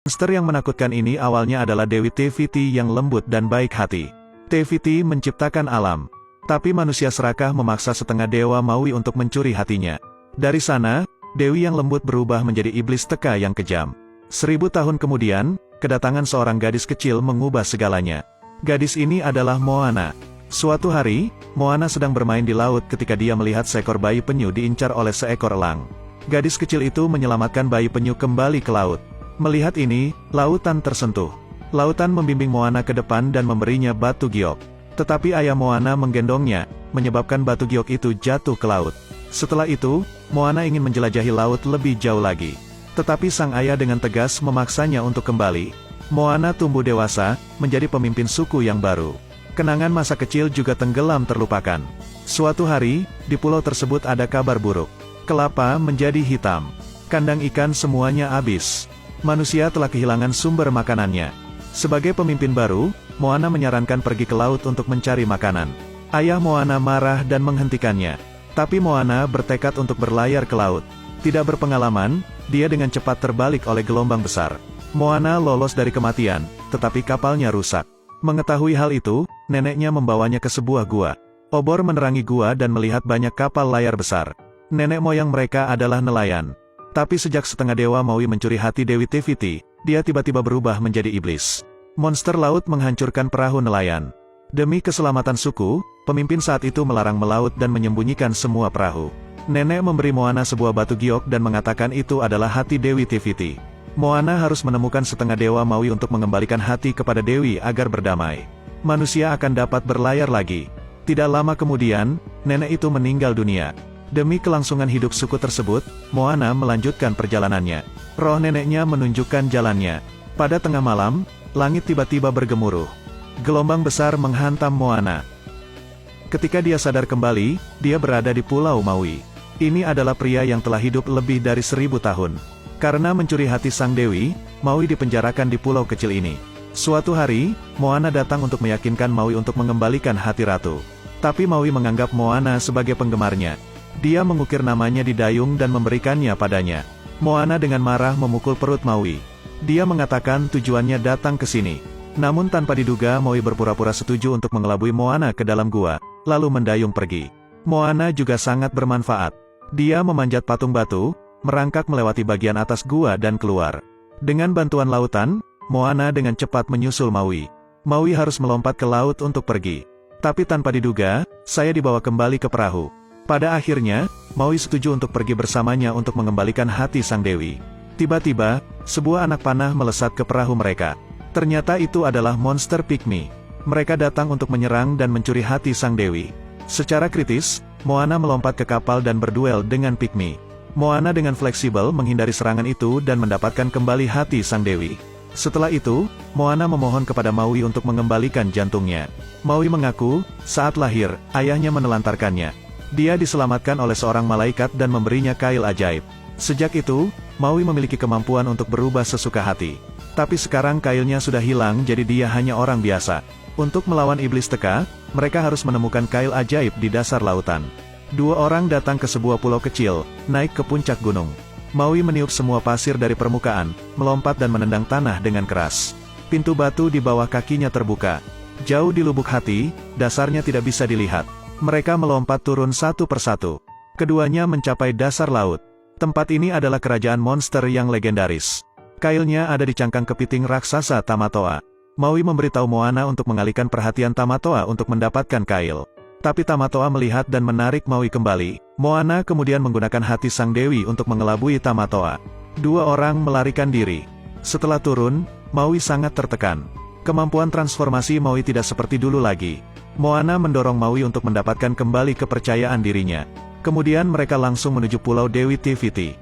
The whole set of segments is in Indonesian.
Monster yang menakutkan ini awalnya adalah Dewi Teviti yang lembut dan baik hati. Teviti menciptakan alam. Tapi manusia serakah memaksa setengah dewa Maui untuk mencuri hatinya. Dari sana, Dewi yang lembut berubah menjadi iblis Teka yang kejam. 1000 tahun kemudian, kedatangan seorang gadis kecil mengubah segalanya. Gadis ini adalah Moana. Suatu hari, Moana sedang bermain di laut ketika dia melihat seekor bayi penyu diincar oleh seekor elang. Gadis kecil itu menyelamatkan bayi penyu kembali ke laut. Melihat ini, lautan tersentuh. Lautan membimbing Moana ke depan dan memberinya batu giok. Tetapi ayah Moana menggendongnya, menyebabkan batu giok itu jatuh ke laut. Setelah itu, Moana ingin menjelajahi laut lebih jauh lagi. Tetapi sang ayah dengan tegas memaksanya untuk kembali. Moana tumbuh dewasa, menjadi pemimpin suku yang baru. Kenangan masa kecil juga tenggelam terlupakan. Suatu hari, di pulau tersebut ada kabar buruk. Kelapa menjadi hitam. Kandang ikan semuanya habis. Manusia telah kehilangan sumber makanannya. Sebagai pemimpin baru, Moana menyarankan pergi ke laut untuk mencari makanan. Ayah Moana marah dan menghentikannya. Tapi Moana bertekad untuk berlayar ke laut. Tidak berpengalaman, dia dengan cepat terbalik oleh gelombang besar. Moana lolos dari kematian, tetapi kapalnya rusak. Mengetahui hal itu, neneknya membawanya ke sebuah gua. Obor menerangi gua dan melihat banyak kapal layar besar. Nenek moyang mereka adalah nelayan. Tapi sejak setengah dewa Maui mencuri hati Dewi Teviti, dia tiba-tiba berubah menjadi iblis. Monster laut menghancurkan perahu nelayan. Demi keselamatan suku, pemimpin saat itu melarang melaut dan menyembunyikan semua perahu. Nenek memberi Moana sebuah batu giok dan mengatakan itu adalah hati Dewi Teviti. Moana harus menemukan setengah dewa Maui untuk mengembalikan hati kepada Dewi agar berdamai. Manusia akan dapat berlayar lagi. Tidak lama kemudian, nenek itu meninggal dunia. Demi kelangsungan hidup suku tersebut, Moana melanjutkan perjalanannya. Roh neneknya menunjukkan jalannya. Pada tengah malam, langit tiba-tiba bergemuruh. Gelombang besar menghantam Moana. Ketika dia sadar kembali, dia berada di Pulau Maui. Ini adalah pria yang telah hidup lebih dari 1000 tahun. Karena mencuri hati sang dewi, Maui dipenjarakan di pulau kecil ini. Suatu hari, Moana datang untuk meyakinkan Maui untuk mengembalikan hati ratu. Tapi Maui menganggap Moana sebagai penggemarnya. Dia mengukir namanya di dayung dan memberikannya padanya. Moana dengan marah memukul perut Maui. Dia mengatakan tujuannya datang ke sini. Namun tanpa diduga Maui berpura-pura setuju untuk mengelabui Moana ke dalam gua, lalu mendayung pergi. Moana juga sangat bermanfaat. Dia memanjat patung batu, merangkak melewati bagian atas gua dan keluar. Dengan bantuan lautan, Moana dengan cepat menyusul Maui. Maui harus melompat ke laut untuk pergi. Tapi tanpa diduga, saya dibawa kembali ke perahu. Pada akhirnya, Maui setuju untuk pergi bersamanya untuk mengembalikan hati sang dewi. Tiba-tiba, sebuah anak panah melesat ke perahu mereka. Ternyata itu adalah monster pygmy. Mereka datang untuk menyerang dan mencuri hati sang dewi. Secara kritis, Moana melompat ke kapal dan berduel dengan pygmy. Moana dengan fleksibel menghindari serangan itu dan mendapatkan kembali hati sang dewi. Setelah itu, Moana memohon kepada Maui untuk mengembalikan jantungnya. Maui mengaku, saat lahir, ayahnya menelantarkannya. Dia diselamatkan oleh seorang malaikat dan memberinya kail ajaib. Sejak itu, Maui memiliki kemampuan untuk berubah sesuka hati. Tapi sekarang kailnya sudah hilang jadi dia hanya orang biasa. Untuk melawan iblis Teka, mereka harus menemukan kail ajaib di dasar lautan. 2 orang datang ke sebuah pulau kecil, naik ke puncak gunung. Maui meniup semua pasir dari permukaan, melompat dan menendang tanah dengan keras. Pintu batu di bawah kakinya terbuka. Jauh di lubuk hati, dasarnya tidak bisa dilihat. Mereka melompat turun satu persatu. Keduanya mencapai dasar laut. Tempat ini adalah kerajaan monster yang legendaris. Kailnya ada di cangkang kepiting raksasa Tamatoa. Maui memberitahu Moana untuk mengalihkan perhatian Tamatoa untuk mendapatkan kail. Tapi Tamatoa melihat dan menarik Maui kembali. Moana kemudian menggunakan hati sang dewi untuk mengelabui Tamatoa. 2 orang melarikan diri. Setelah turun, Maui sangat tertekan. Kemampuan transformasi Maui tidak seperti dulu lagi. Moana mendorong Maui untuk mendapatkan kembali kepercayaan dirinya. Kemudian mereka langsung menuju Pulau Dewi Teviti.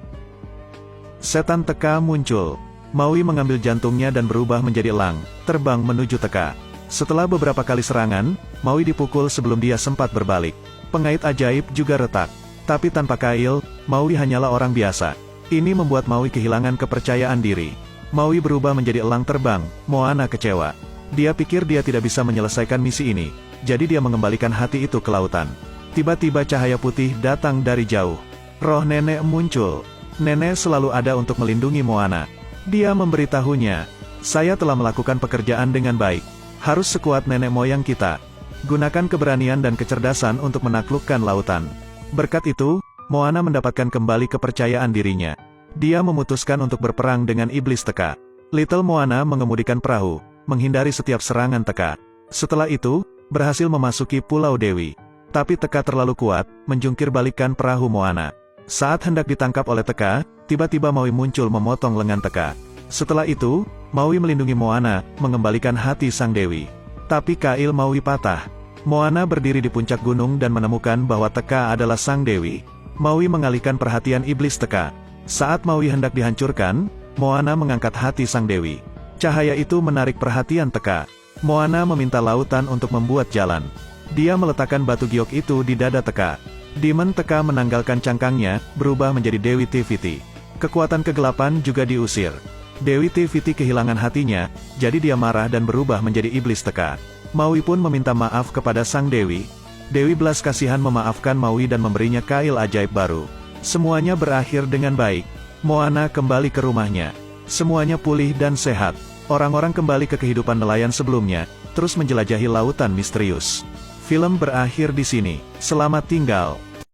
Setan Teka muncul. Maui mengambil jantungnya dan berubah menjadi elang, terbang menuju Teka. Setelah beberapa kali serangan, Maui dipukul sebelum dia sempat berbalik. Pengait ajaib juga retak. Tapi tanpa kail, Maui hanyalah orang biasa. Ini membuat Maui kehilangan kepercayaan diri. Maui berubah menjadi elang terbang. Moana kecewa. Dia pikir dia tidak bisa menyelesaikan misi ini. Jadi dia mengembalikan hati itu ke lautan. Tiba-tiba cahaya putih datang dari jauh. Roh nenek muncul. Nenek selalu ada untuk melindungi Moana. Dia memberitahunya, "Saya telah melakukan pekerjaan dengan baik. Harus sekuat nenek moyang kita. Gunakan keberanian dan kecerdasan untuk menaklukkan lautan." Berkat itu, Moana mendapatkan kembali kepercayaan dirinya. Dia memutuskan untuk berperang dengan iblis Teka. Little Moana mengemudikan perahu, menghindari setiap serangan Teka. Setelah itu, berhasil memasuki Pulau Dewi. Tapi Teka terlalu kuat, menjungkir balikan perahu Moana. Saat hendak ditangkap oleh Teka, tiba-tiba Maui muncul memotong lengan Teka. Setelah itu, Maui melindungi Moana, mengembalikan hati sang dewi. Tapi kail Maui patah. Moana berdiri di puncak gunung dan menemukan bahwa Teka adalah sang dewi. Maui mengalihkan perhatian iblis Teka. Saat Maui hendak dihancurkan, Moana mengangkat hati sang dewi. Cahaya itu menarik perhatian Teka. Moana meminta lautan untuk membuat jalan. Dia meletakkan batu giok itu di dada Teka. Demon Teka menanggalkan cangkangnya, berubah menjadi Dewi Tiviti. Kekuatan kegelapan juga diusir. Dewi Tiviti kehilangan hatinya, jadi dia marah dan berubah menjadi iblis Teka. Maui pun meminta maaf kepada sang dewi. Dewi belas kasihan memaafkan Maui dan memberinya kail ajaib baru. Semuanya berakhir dengan baik. Moana kembali ke rumahnya. Semuanya pulih dan sehat. Orang-orang kembali ke kehidupan nelayan sebelumnya, terus menjelajahi lautan misterius. Film berakhir di sini. Selamat tinggal.